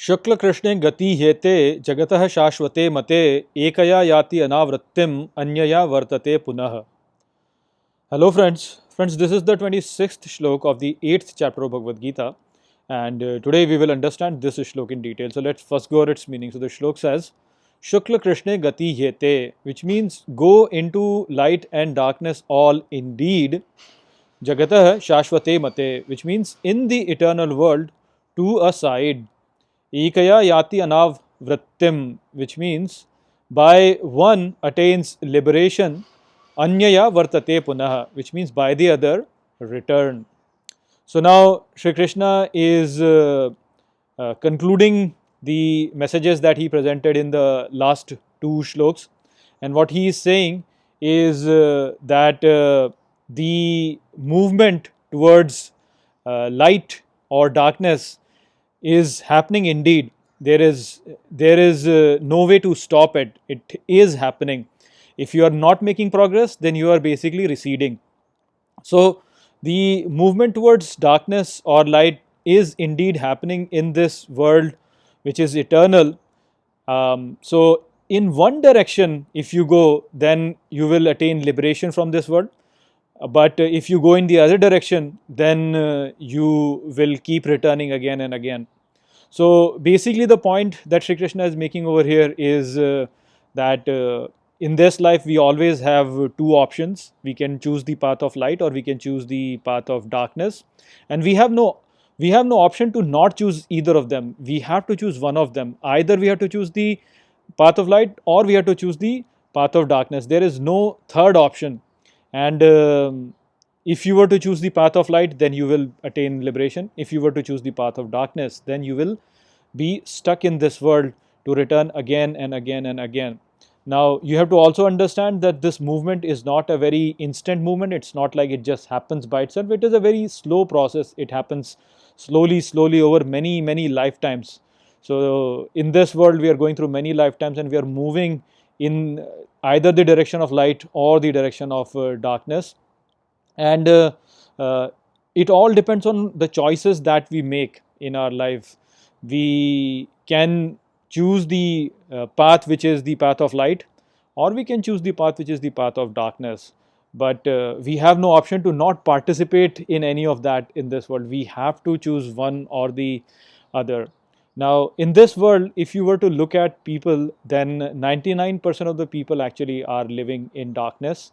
शुक्ल कृष्णे गति ह्येते जगतः शाश्वते मते एकया याति अनावृत्तिम अन्यया वर्तते पुनः. Hello friends, this is the 26th shlok of the 8th chapter of Bhagavad Gita, and today we will understand this shlok in detail. So let's first go over its meaning. So the shlok says Shukla Krishne gati hyete, which means go into light and darkness all indeed. Jagatah shashvate mate, which means in the eternal world to a side. Ekaya yati anav vrittim, which means by one attains liberation, anyaya vartate punaha, which means by the other return. So now Sri Krishna is concluding the messages that he presented in the last two shloks, and what he is saying is that the movement towards light or darkness is happening indeed. There is no way to stop it. It is happening. If you are not making progress, then you are basically receding. So the movement towards darkness or light is indeed happening in this world, which is eternal. So in one direction, if you go, then you will attain liberation from this world. But if you go in the other direction, then you will keep returning again and again. So basically, the point that Sri Krishna is making over here is that in this life we always have two options. We can choose the path of light, or we can choose the path of darkness, and we have no option to not choose either of them. We have to choose one of them. Either we have to choose the path of light, or we have to choose the path of darkness. There is no third option. And if you were to choose the path of light, then you will attain liberation. If you were to choose the path of darkness, then you will be stuck in this world to return again and again and again. Now, you have to also understand that this movement is not a very instant movement. It's not like it just happens by itself. It is a very slow process. It happens slowly over many lifetimes. So, in this world, we are going through many lifetimes, and we are moving in either the direction of light or the direction of darkness. And it all depends on the choices that we make in our life. We can choose the path which is the path of light, or we can choose the path which is the path of darkness. But we have no option to not participate in any of that in this world. We have to choose one or the other. Now, in this world, if you were to look at people, then 99% of the people actually are living in darkness.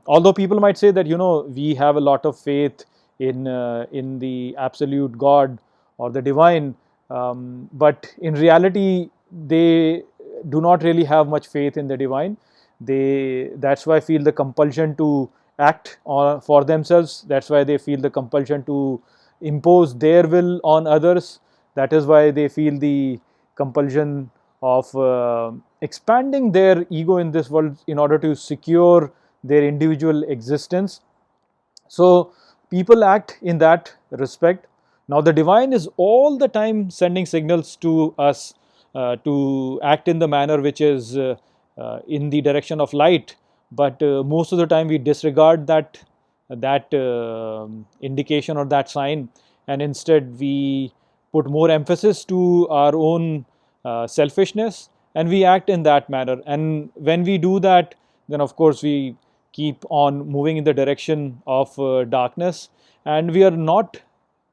Although people might say that we have a lot of faith in the absolute God or the divine, but in reality they do not really have much faith in the divine. That's why feel the compulsion to act for themselves. That's why they feel the compulsion to impose their will on others. That is why they feel the compulsion of expanding their ego in this world in order to secure their individual existence. So people act in that respect. Now the divine is all the time sending signals to us to act in the manner which is in the direction of light, but most of the time we disregard that indication or that sign, and instead we put more emphasis to our own selfishness, and we act in that manner. And when we do that, then of course we keep on moving in the direction of darkness, and we are not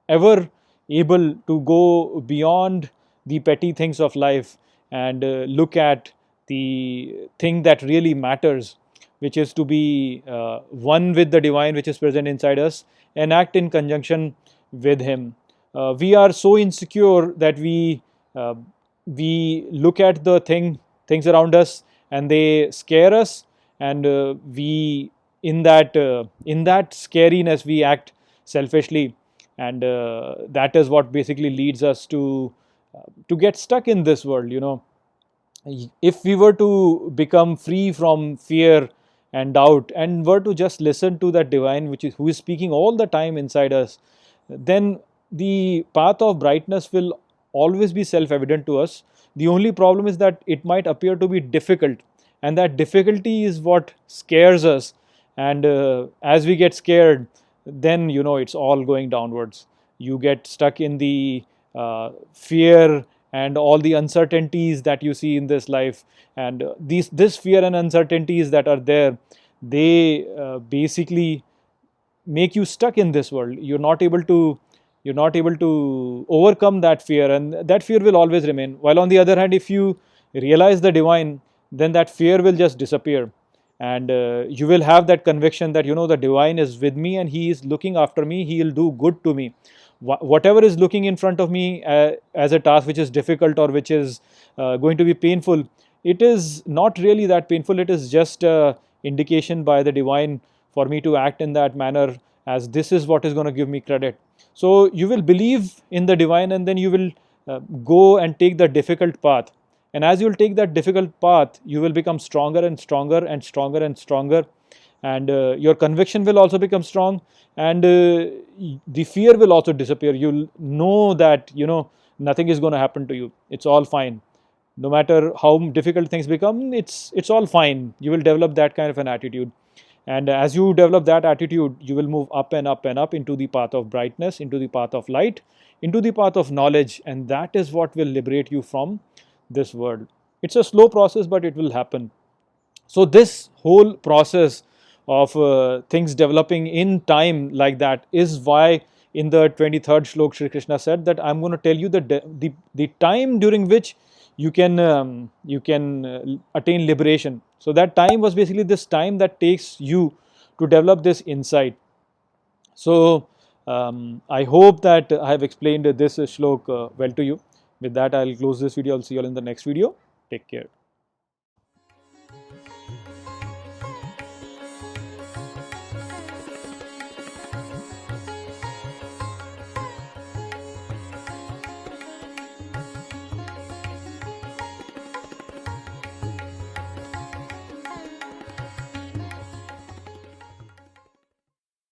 ever able to go beyond the petty things of life and look at the thing that really matters, which is to be one with the divine which is present inside us and act in conjunction with him. We are so insecure that uh, we look at the things around us and they scare us, and we in that scariness we act selfishly, and that is what basically leads us to get stuck in this world. If we were to become free from fear and doubt and were to just listen to that divine who is speaking all the time inside us, then the path of brightness will always be self evident to us. The only problem is that it might appear to be difficult, and that difficulty is what scares us. And as we get scared, then it's all going downwards. You get stuck in the fear and all the uncertainties that you see in this life, and this fear and uncertainties that are there, they basically make you stuck in this world. You're not able to overcome that fear, and that fear will always remain. While on the other hand, if you realize the divine, then that fear will just disappear, and you will have that conviction that the divine is with me and he is looking after me, he will do good to me. Whatever is looking in front of me as a task which is difficult or which is going to be painful, it is not really that painful. It is just a indication by the divine for me to act in that manner, as this is what is going to give me credit. So you will believe in the divine, and then you will go and take the difficult path. And as you will take that difficult path, you will become stronger and stronger and stronger and stronger, and your conviction will also become strong, and the fear will also disappear. You'll know that nothing is going to happen to you. It's all fine. No matter how difficult things become, it's all fine. You will develop that kind of an attitude. And as you develop that attitude, you will move up and up and up into the path of brightness, into the path of light, into the path of knowledge, and that is what will liberate you from this world. It's a slow process, but it will happen. So this whole process of things developing in time like that is why in the 23rd shlok Shri Krishna said that I'm going to tell you the time during which you can attain liberation. So that time was basically this time that takes you to develop this insight. So I hope that I have explained this shlok well to you. With that, I'll close this video. I'll see you all in the next video. Take care.